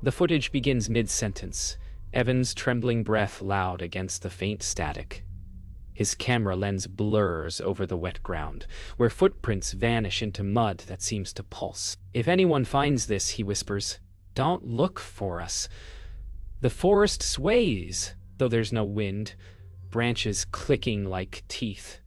The footage begins mid-sentence, Evan's trembling breath loud against the faint static. His camera lens blurs over the wet ground, where footprints vanish into mud that seems to pulse. "If anyone finds this," he whispers, "don't look for us." The forest sways, though there's no wind, branches clicking like teeth.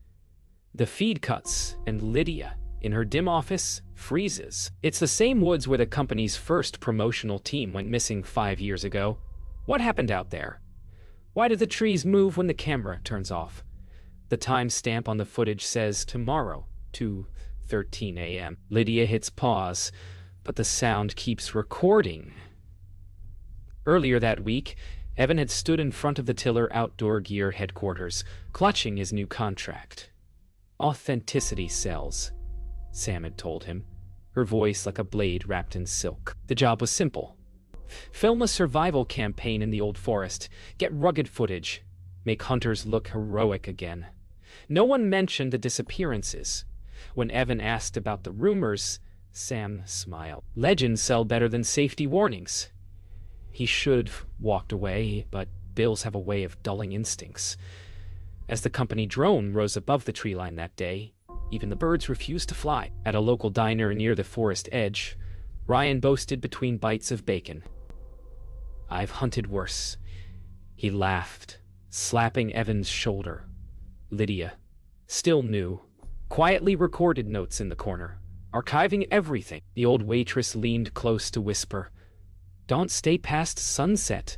The feed cuts, and Lydia, in her dim office, freezes. It's the same woods where the company's first promotional team went missing 5 years ago. What happened out there? Why do the trees move when the camera turns off? The timestamp on the footage says tomorrow, 2:13 a.m. Lydia hits pause, but the sound keeps recording. Earlier that week, Evan had stood in front of the Tiller Outdoor Gear headquarters, clutching his new contract. "Authenticity sells," Sam had told him, her voice like a blade wrapped in silk. The job was simple. Film a survival campaign in the old forest, get rugged footage, make hunters look heroic again. No one mentioned the disappearances. When Evan asked about the rumors, Sam smiled. "Legends sell better than safety warnings." He should have walked away, but bills have a way of dulling instincts. As the company drone rose above the tree line that day, even the birds refused to fly. At a local diner near the forest edge, Ryan boasted between bites of bacon, "I've hunted worse." He laughed, slapping Evan's shoulder. Lydia, still new, quietly recorded notes in the corner, archiving everything. The old waitress leaned close to whisper, "Don't stay past sunset.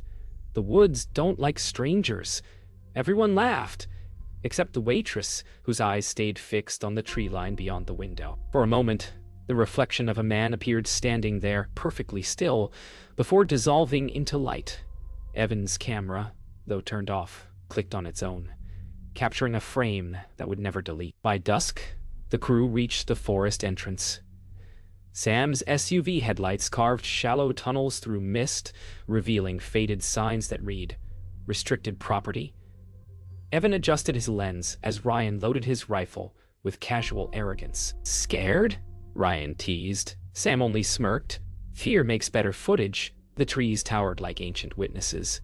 The woods don't like strangers." Everyone laughed, except the waitress, whose eyes stayed fixed on the tree line beyond the window. For a moment, the reflection of a man appeared standing there, perfectly still, before dissolving into light. Evan's camera, though turned off, clicked on its own, capturing a frame that would never delete. By dusk, the crew reached the forest entrance. Sam's SUV headlights carved shallow tunnels through mist, revealing faded signs that read, "Restricted property." Evan adjusted his lens as Ryan loaded his rifle with casual arrogance. "Scared?" Ryan teased. Sam only smirked. "Fear makes better footage." The trees towered like ancient witnesses.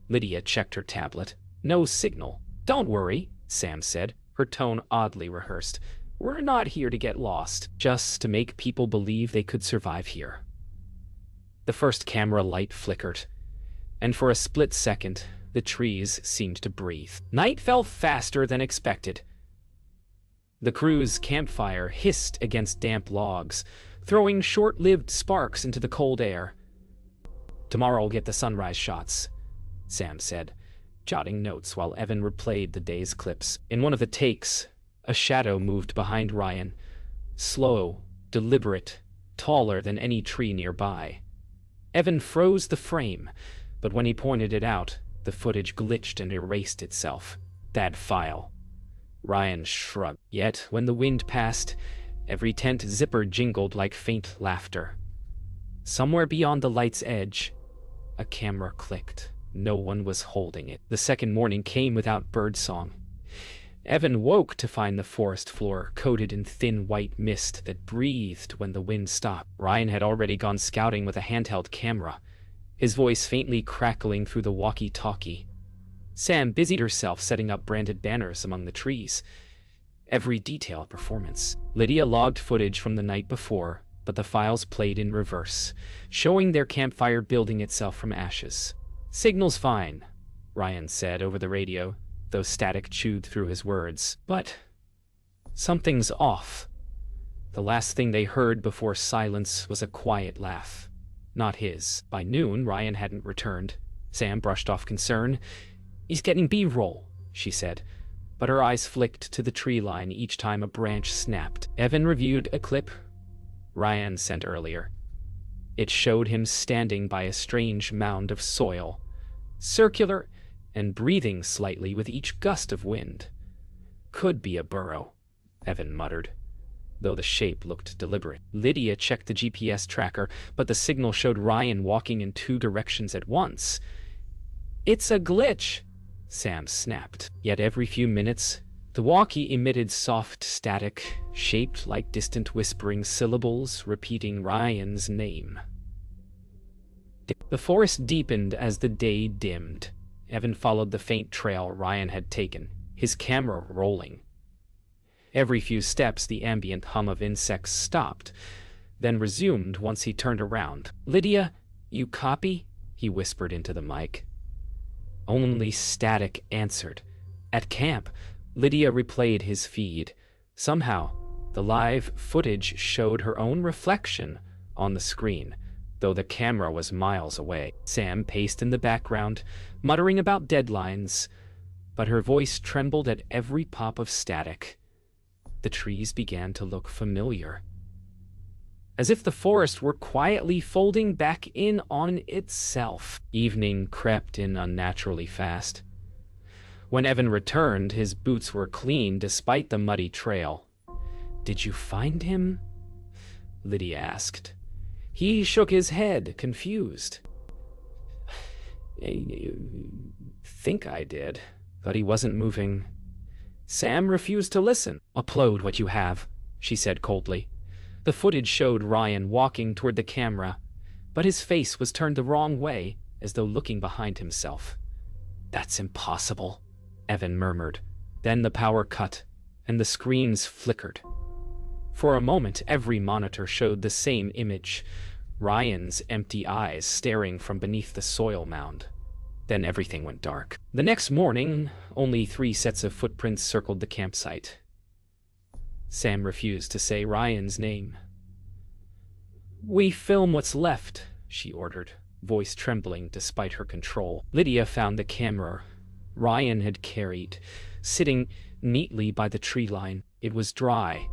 Lydia checked her tablet. "No signal." "Don't worry," Sam said, her tone oddly rehearsed. "We're not here to get lost, just to make people believe they could survive here." The first camera light flickered, and for a split second, the trees seemed to breathe. Night fell faster than expected. The crew's campfire hissed against damp logs, throwing short-lived sparks into the cold air. "Tomorrow we'll get the sunrise shots," Sam said, jotting notes while Evan replayed the day's clips. In one of the takes, a shadow moved behind Ryan, slow, deliberate, taller than any tree nearby. Evan froze the frame, but when he pointed it out, the footage glitched and erased itself. "That file." Ryan shrugged. Yet, when the wind passed, every tent zipper jingled like faint laughter. Somewhere beyond the light's edge, a camera clicked. No one was holding it. The second morning came without birdsong. Evan woke to find the forest floor coated in thin white mist that breathed when the wind stopped. Ryan had already gone scouting with a handheld camera, his voice faintly crackling through the walkie-talkie. Sam busied herself setting up branded banners among the trees. Every detail a performance. Lydia logged footage from the night before, but the files played in reverse, showing their campfire building itself from ashes. "Signal's fine," Ryan said over the radio, though static chewed through his words. But something's off. The last thing they heard before silence was a quiet laugh. Not his. By noon, Ryan hadn't returned. Sam brushed off concern. "He's getting B-roll," she said, but her eyes flicked to the tree line each time a branch snapped. Evan reviewed a clip Ryan sent earlier. It showed him standing by a strange mound of soil, circular and breathing slightly with each gust of wind. "Could be a burrow," Evan muttered, though the shape looked deliberate. Lydia checked the GPS tracker, but the signal showed Ryan walking in 2 directions at once. "It's a glitch," Sam snapped. Yet every few minutes, the walkie emitted soft static, shaped like distant whispering syllables repeating Ryan's name. The forest deepened as the day dimmed. Evan followed the faint trail Ryan had taken, his camera rolling. Every few steps, the ambient hum of insects stopped, then resumed once he turned around. "Lydia, you copy?" he whispered into the mic. Only static answered. At camp, Lydia replayed his feed. Somehow, the live footage showed her own reflection on the screen, though the camera was miles away. Sam paced in the background, muttering about deadlines, but her voice trembled at every pop of static. The trees began to look familiar, as if the forest were quietly folding back in on itself. Evening crept in unnaturally fast. When Evan returned, his boots were clean despite the muddy trail. "Did you find him?" Lydia asked. He shook his head, confused. "I think I did, but he wasn't moving." Sam refused to listen. "Upload what you have," she said coldly. The footage showed Ryan walking toward the camera, but his face was turned the wrong way, as though looking behind himself. "That's impossible," Evan murmured. Then the power cut, and the screens flickered. For a moment, every monitor showed the same image, Ryan's empty eyes staring from beneath the soil mound. Then everything went dark. The next morning, only 3 sets of footprints circled the campsite. Sam refused to say Ryan's name. "We film what's left," she ordered, voice trembling despite her control. Lydia found the camera Ryan had carried, sitting neatly by the tree line. It was dry,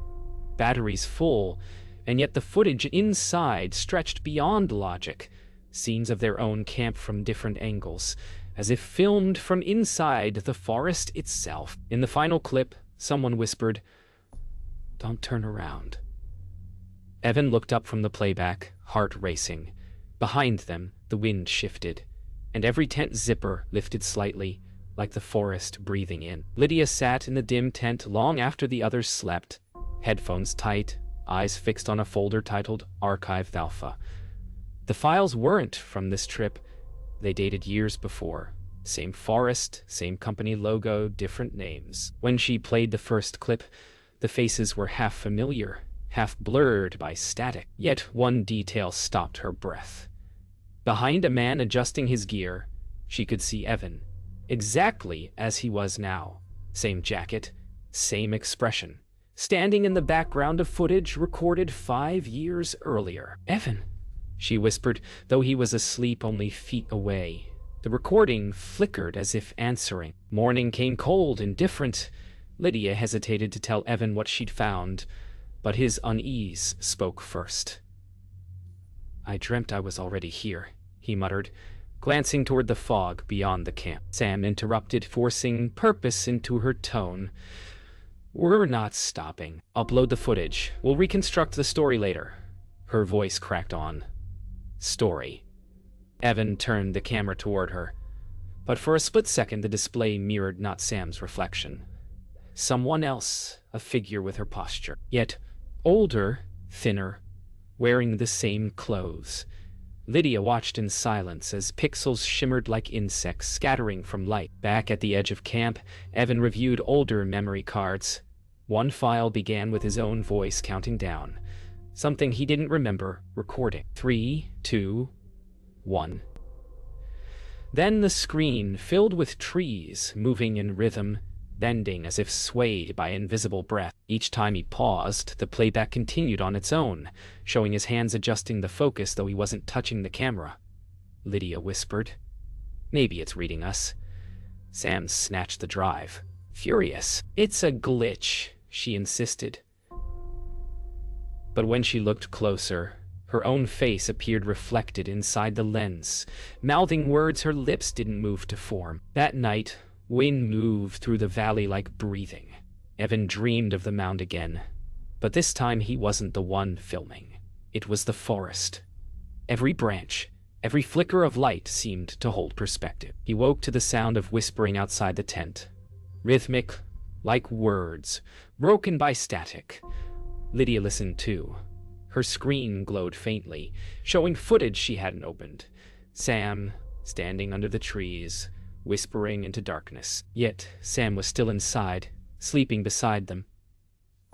batteries full, and yet the footage inside stretched beyond logic. Scenes of their own camp from different angles, as if filmed from inside the forest itself. In the final clip, someone whispered, "Don't turn around." Evan looked up from the playback, heart racing. Behind them, the wind shifted, and every tent zipper lifted slightly, like the forest breathing in. Lydia sat in the dim tent long after the others slept, headphones tight, eyes fixed on a folder titled Archived Alpha. The files weren't from this trip. They dated years before. Same forest, same company logo, different names. When she played the first clip, the faces were half familiar, half blurred by static. Yet one detail stopped her breath. Behind a man adjusting his gear, she could see Evan, exactly as he was now. Same jacket, same expression, standing in the background of footage recorded 5 years earlier. "Evan," she whispered, though he was asleep only feet away. The recording flickered as if answering. Morning came cold and different. Lydia hesitated to tell Evan what she'd found, but his unease spoke first. "I dreamt I was already here," he muttered, glancing toward the fog beyond the camp. Sam interrupted, forcing purpose into her tone. "We're not stopping. Upload the footage. We'll reconstruct the story later." Her voice cracked on. "Story." Evan turned the camera toward her, but for a split second the display mirrored not Sam's reflection. Someone else, a figure with her posture. Yet older, thinner, wearing the same clothes. Lydia watched in silence as pixels shimmered like insects scattering from light. Back at the edge of camp, Evan reviewed older memory cards. One file began with his own voice counting down, something he didn't remember recording. 3, 2, 1. Then the screen filled with trees moving in rhythm, bending as if swayed by invisible breath. Each time he paused, the playback continued on its own, showing his hands adjusting the focus though he wasn't touching the camera. Lydia whispered, "Maybe it's reading us." Sam snatched the drive, furious. "It's a glitch," she insisted. But when she looked closer, her own face appeared reflected inside the lens. Mouthing words her lips didn't move to form. That night, wind moved through the valley like breathing. Evan dreamed of the mound again, but this time he wasn't the one filming. It was the forest. Every branch, every flicker of light seemed to hold perspective. He woke to the sound of whispering outside the tent. Rhythmic, like words, broken by static. Lydia listened too. Her screen glowed faintly, showing footage she hadn't opened. Sam, standing under the trees, whispering into darkness. Yet Sam was still inside, sleeping beside them.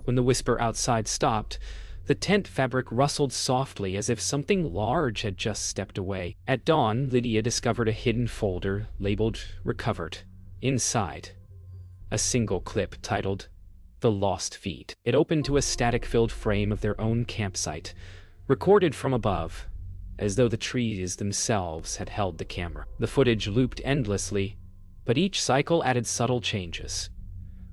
When the whisper outside stopped, the tent fabric rustled softly as if something large had just stepped away. At dawn, Lydia discovered a hidden folder labeled Recovered. Inside, a single clip titled The Lost Feed. It opened to a static-filled frame of their own campsite, recorded from above, as though the trees themselves had held the camera. The footage looped endlessly, but each cycle added subtle changes.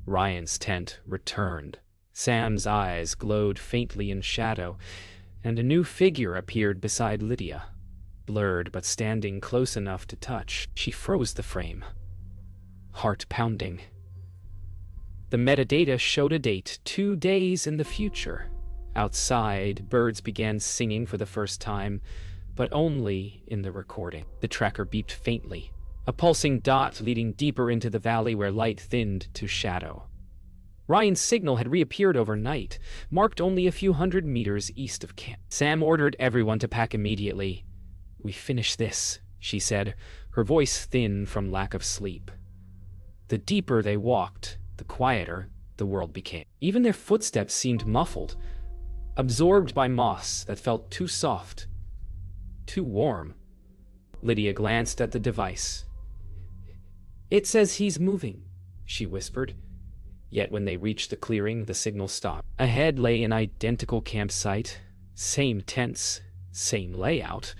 Ryan's tent returned. Sam's eyes glowed faintly in shadow, and a new figure appeared beside Lydia. Blurred but standing close enough to touch, she froze the frame. Heart pounding. The metadata showed a date 2 days in the future. Outside, birds began singing for the first time, but only in the recording. The tracker beeped faintly, a pulsing dot leading deeper into the valley where light thinned to shadow. Ryan's signal had reappeared overnight, marked only a few hundred meters east of camp. Sam ordered everyone to pack immediately. "We finish this," she said, her voice thin from lack of sleep. The deeper they walked, the quieter the world became. Even their footsteps seemed muffled, absorbed by moss that felt too soft, too warm. Lydia glanced at the device. "It says he's moving," she whispered. Yet when they reached the clearing, the signal stopped. Ahead lay an identical campsite, same tents, same layout,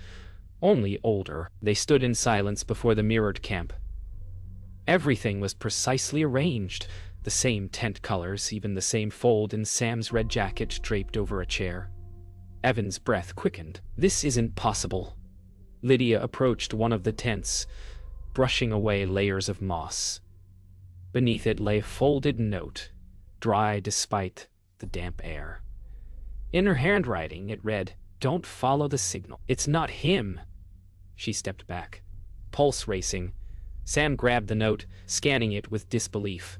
only older. They stood in silence before the mirrored camp. Everything was precisely arranged, the same tent colors, even the same fold in Sam's red jacket draped over a chair. Evan's breath quickened. "This isn't possible." Lydia approached one of the tents, brushing away layers of moss. Beneath it lay a folded note, dry despite the damp air. In her handwriting, it read, "Don't follow the signal. It's not him." She stepped back, pulse racing. Sam grabbed the note, scanning it with disbelief.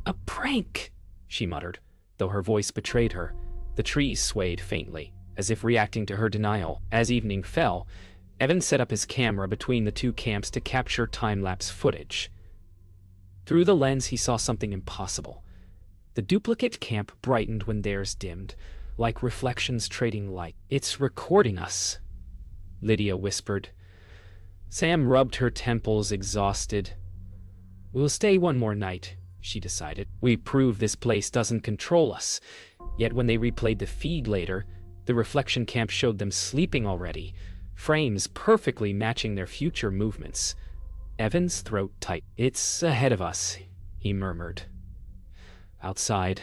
"A prank," she muttered, though her voice betrayed her. The trees swayed faintly, as if reacting to her denial. As evening fell, Evan set up his camera between the two camps to capture time-lapse footage. Through the lens, he saw something impossible. The duplicate camp brightened when theirs dimmed, like reflections trading light. "It's recording us," Lydia whispered. Sam rubbed her temples, exhausted. "We'll stay one more night," she decided. "We prove this place doesn't control us." Yet when they replayed the feed later, the reflection camp showed them sleeping already, frames perfectly matching their future movements. Evan's throat tight. "It's ahead of us," he murmured. Outside,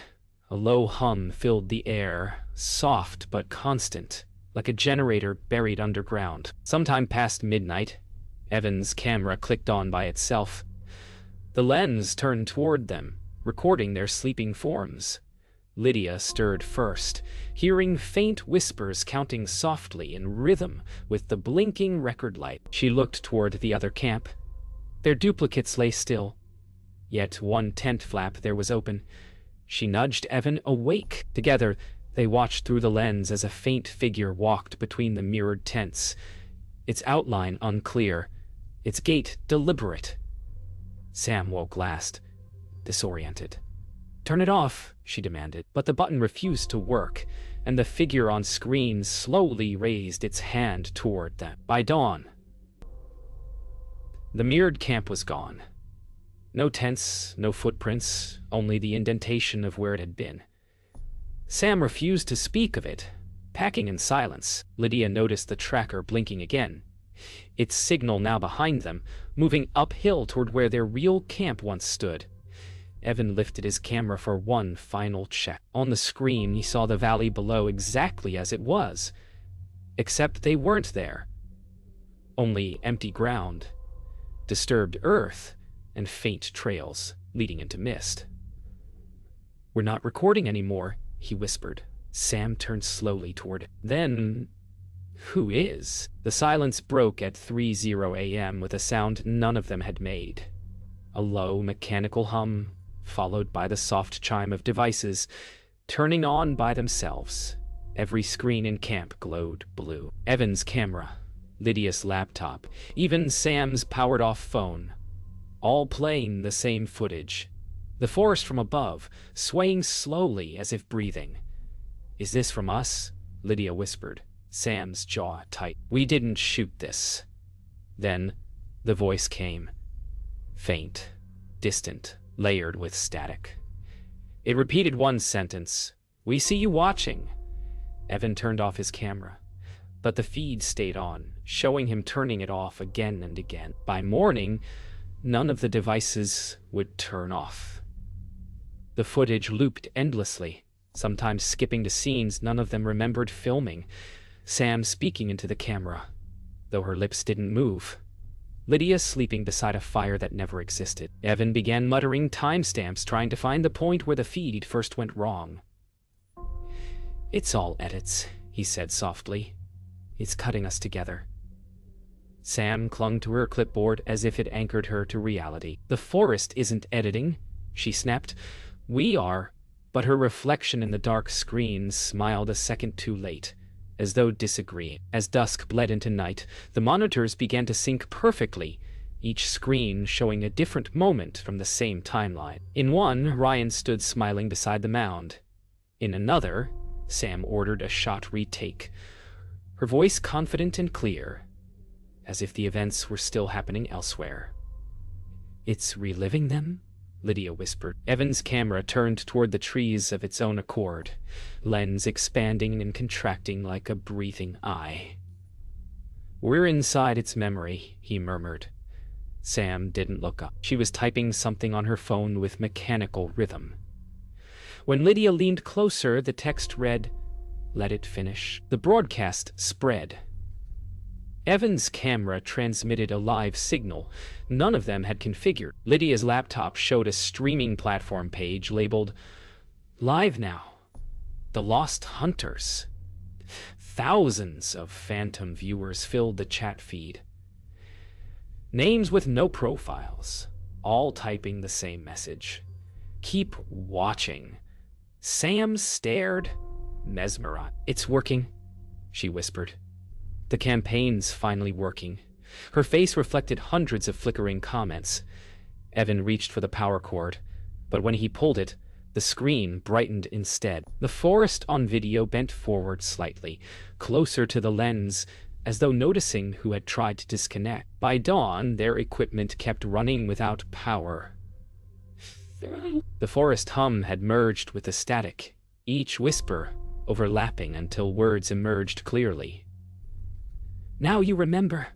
a low hum filled the air, soft but constant, like a generator buried underground. Sometime past midnight, Evan's camera clicked on by itself. The lens turned toward them, recording their sleeping forms. Lydia stirred first, hearing faint whispers counting softly in rhythm with the blinking record light. She looked toward the other camp. Their duplicates lay still, yet one tent flap there was open. She nudged Evan awake. Together, they watched through the lens as a faint figure walked between the mirrored tents, its outline unclear, its gait deliberate. Sam woke last, disoriented. "Turn it off," she demanded, but the button refused to work, and the figure on screen slowly raised its hand toward them. By dawn, the mirrored camp was gone. No tents, no footprints, only the indentation of where it had been. Sam refused to speak of it, packing in silence. Lydia noticed the tracker blinking again, its signal now behind them, moving uphill toward where their real camp once stood. Evan lifted his camera for one final check. On the screen, he saw the valley below exactly as it was, except they weren't there. Only empty ground, disturbed earth, and faint trails leading into mist. "We're not recording anymore," he whispered. Sam turned slowly toward it. "Then, who is?" The silence broke at 3:00 a.m. with a sound none of them had made. A low, mechanical hum, followed by the soft chime of devices, turning on by themselves. Every screen in camp glowed blue. Evan's camera, Lydia's laptop, even Sam's powered-off phone, all playing the same footage. The forest from above, swaying slowly as if breathing. "Is this from us?" Lydia whispered, Sam's jaw tight. "We didn't shoot this." Then the voice came. Faint, distant, layered with static. It repeated one sentence. "We see you watching." Evan turned off his camera, but the feed stayed on, showing him turning it off again and again. By morning, none of the devices would turn off. The footage looped endlessly, sometimes skipping to scenes none of them remembered filming. Sam speaking into the camera, though her lips didn't move. Lydia sleeping beside a fire that never existed. Evan began muttering timestamps, trying to find the point where the feed first went wrong. "It's all edits," he said softly. "It's cutting us together." Sam clung to her clipboard as if it anchored her to reality. "The forest isn't editing," she snapped. "We are." But her reflection in the dark screen smiled a second too late, as though disagreeing. As dusk bled into night, the monitors began to sync perfectly, each screen showing a different moment from the same timeline. In one, Ryan stood smiling beside the mound. In another, Sam ordered a shot retake, her voice confident and clear, as if the events were still happening elsewhere. "It's reliving them?" Lydia whispered. Evan's camera turned toward the trees of its own accord, lens expanding and contracting like a breathing eye. "We're inside its memory," he murmured. Sam didn't look up. She was typing something on her phone with mechanical rhythm. When Lydia leaned closer, the text read, "Let it finish." The broadcast spread. Evan's camera transmitted a live signal none of them had configured. Lydia's laptop showed a streaming platform page labeled, "Live now. The Lost Hunters." Thousands of phantom viewers filled the chat feed. Names with no profiles, all typing the same message. "Keep watching." Sam stared, mesmerized. "It's working," she whispered. The campaign's finally working. Her face reflected hundreds of flickering comments. Evan reached for the power cord, but when he pulled it, the screen brightened instead. The forest on video bent forward slightly, closer to the lens, as though noticing who had tried to disconnect. By dawn, their equipment kept running without power. The forest hum had merged with the static, each whisper overlapping until words emerged clearly. "Now you remember.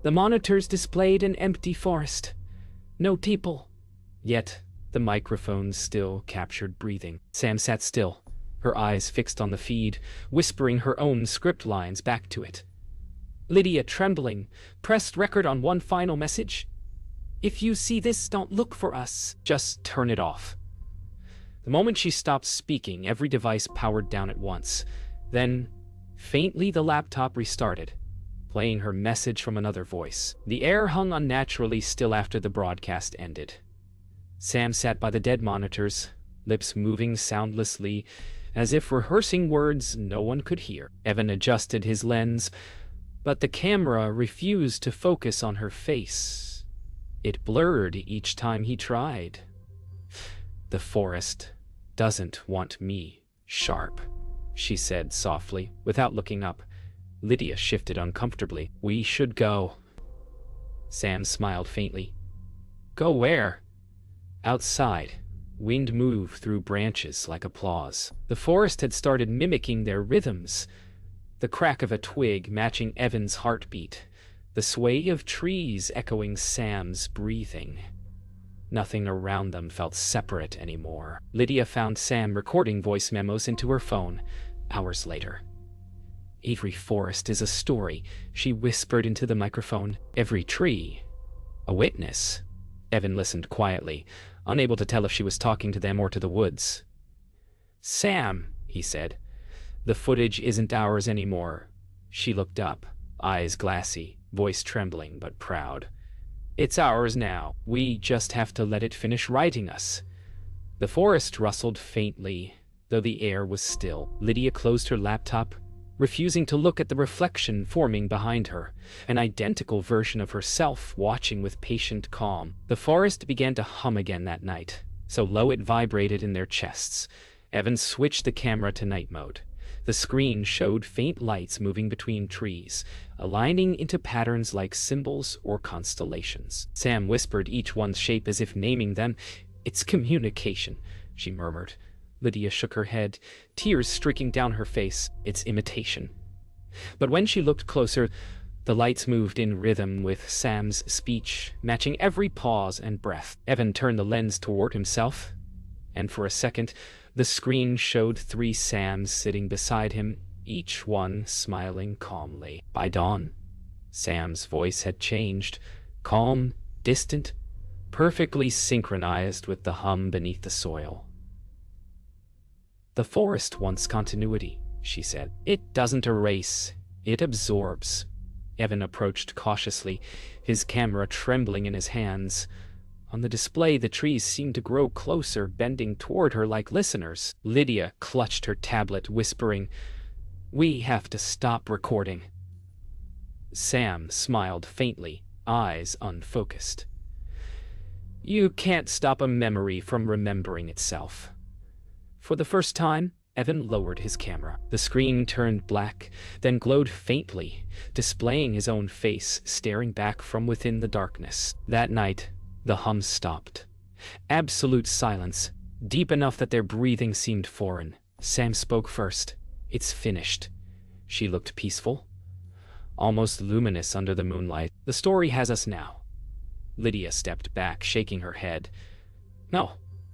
The monitors displayed an empty forest. No people." Yet, the microphones still captured breathing. Sam sat still, her eyes fixed on the feed, whispering her own script lines back to it. Lydia, trembling, pressed record on one final message. "If you see this, don't look for us. Just turn it off." The moment she stopped speaking, every device powered down at once. Then, faintly, the laptop restarted, playing her message from another voice. The air hung unnaturally still after the broadcast ended. Sam sat by the dead monitors, lips moving soundlessly, as if rehearsing words no one could hear. Evan adjusted his lens, but the camera refused to focus on her face. It blurred each time he tried. "The forest doesn't want me, Sharp," she said softly, without looking up. Lydia shifted uncomfortably. "We should go." Sam smiled faintly. "Go where?" Outside, wind moved through branches like applause. The forest had started mimicking their rhythms, the crack of a twig matching Evan's heartbeat, the sway of trees echoing Sam's breathing. Nothing around them felt separate anymore. Lydia found Sam recording voice memos into her phone, hours later. "Every forest is a story," she whispered into the microphone. "Every tree, a witness." Evan listened quietly, unable to tell if she was talking to them or to the woods. "Sam," he said, "the footage isn't ours anymore." She looked up, eyes glassy, voice trembling but proud. "It's ours now. We just have to let it finish writing us." The forest rustled faintly, though the air was still. Lydia closed her laptop, refusing to look at the reflection forming behind her, an identical version of herself watching with patient calm. The forest began to hum again that night, so low it vibrated in their chests. Evan switched the camera to night mode. The screen showed faint lights moving between trees, aligning into patterns like symbols or constellations. Sam whispered each one's shape as if naming them. "It's communication," she murmured. Lydia shook her head, tears streaking down her face. "It's imitation." But when she looked closer, the lights moved in rhythm with Sam's speech, matching every pause and breath. Evan turned the lens toward himself, and for a second, the screen showed 3 Sams sitting beside him, each one smiling calmly. By dawn, Sam's voice had changed, calm, distant, perfectly synchronized with the hum beneath the soil. "The forest wants continuity," she said. "It doesn't erase, it absorbs." Evan approached cautiously, his camera trembling in his hands. On the display, the trees seemed to grow closer, bending toward her like listeners. Lydia clutched her tablet, whispering, "We have to stop recording." Sam smiled faintly, eyes unfocused. "You can't stop a memory from remembering itself." For the first time, Evan lowered his camera. The screen turned black, then glowed faintly, displaying his own face staring back from within the darkness. That night, the hum stopped. Absolute silence, deep enough that their breathing seemed foreign. Sam spoke first. "It's finished." She looked peaceful, almost luminous under the moonlight. "The story has us now." Lydia stepped back, shaking her head. "No,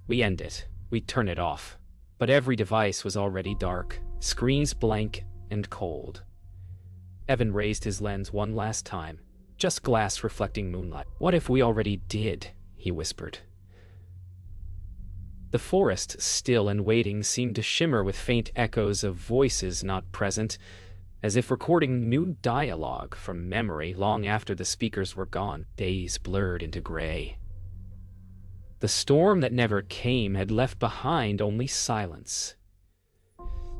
we end it. We turn it off." But every device was already dark, screens blank and cold. Evan raised his lens one last time, just glass reflecting moonlight. "What if we already did?" he whispered. The forest, still and waiting, seemed to shimmer with faint echoes of voices not present, as if recording new dialogue from memory long after the speakers were gone. Days blurred into gray. The storm that never came had left behind only silence.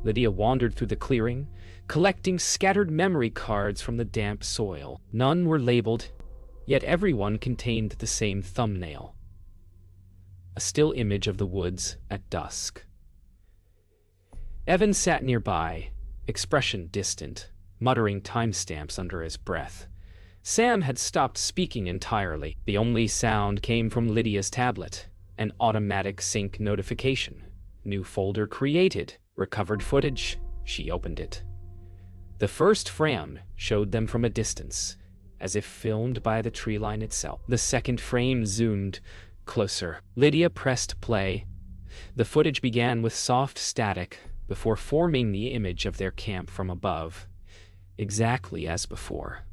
Lydia wandered through the clearing, collecting scattered memory cards from the damp soil. None were labeled, yet every one contained the same thumbnail: a still image of the woods at dusk. Evan sat nearby, expression distant, muttering timestamps under his breath. Sam had stopped speaking entirely. The only sound came from Lydia's tablet, an automatic sync notification. "New folder created. Recovered footage." She opened it. The first frame showed them from a distance, as if filmed by the tree line itself. The second frame zoomed closer. Lydia pressed play. The footage began with soft static before forming the image of their camp from above, exactly as before.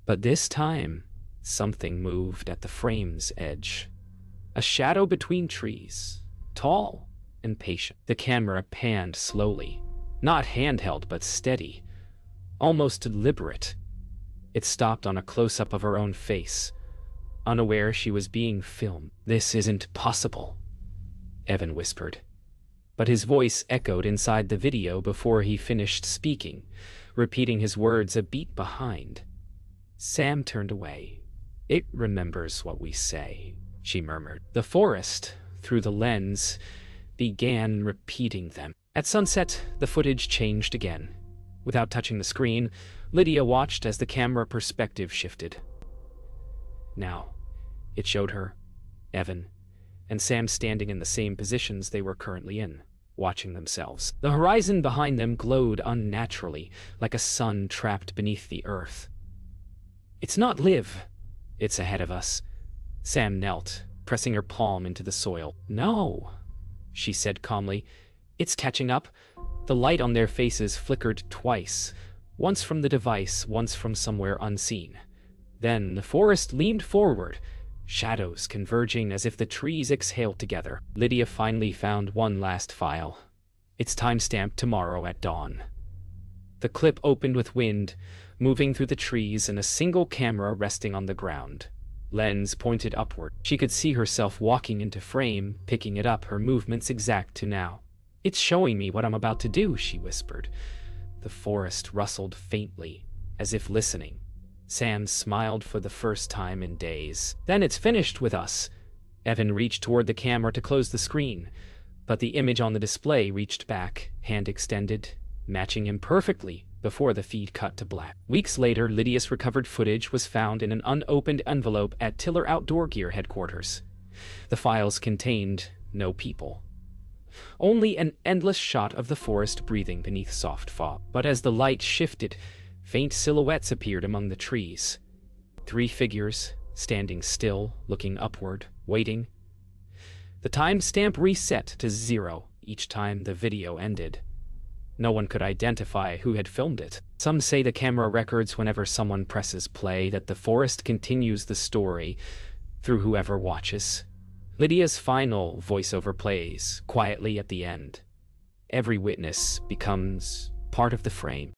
But this time, something moved at the frame's edge. A shadow between trees, tall and patient. The camera panned slowly, not handheld but steady, almost deliberate. It stopped on a close-up of her own face, unaware she was being filmed. "This isn't possible," Evan whispered. But his voice echoed inside the video before he finished speaking, repeating his words a beat behind. Sam turned away. "It remembers what we say," she murmured. The forest, through the lens, began repeating them. At sunset, the footage changed again. Without touching the screen, Lydia watched as the camera perspective shifted. Now, it showed her, Evan, and Sam standing in the same positions they were currently in, watching themselves. The horizon behind them glowed unnaturally, like a sun trapped beneath the earth. "It's not live. It's ahead of us." Sam knelt, pressing her palm into the soil. "No," she said calmly. "It's catching up." The light on their faces flickered twice, once from the device, once from somewhere unseen. Then the forest leaned forward, shadows converging as if the trees exhaled together. Lydia finally found one last file. "It's timestamped tomorrow at dawn." The clip opened with wind, moving through the trees and a single camera resting on the ground. Lens pointed upward. She could see herself walking into frame, picking it up, her movements exact to now. "It's showing me what I'm about to do," she whispered. The forest rustled faintly, as if listening. Sam smiled for the first time in days. "Then it's finished with us." Evan reached toward the camera to close the screen, but the image on the display reached back, hand extended, matching him perfectly before the feed cut to black. Weeks later, Lydia's recovered footage was found in an unopened envelope at Tiller Outdoor Gear headquarters. The files contained no people. Only an endless shot of the forest breathing beneath soft fog. But as the light shifted, faint silhouettes appeared among the trees. 3 figures, standing still, looking upward, waiting. The timestamp reset to 0 each time the video ended. No one could identify who had filmed it. Some say the camera records whenever someone presses play, that the forest continues the story through whoever watches. Lydia's final voiceover plays quietly at the end. Every witness becomes part of the frame.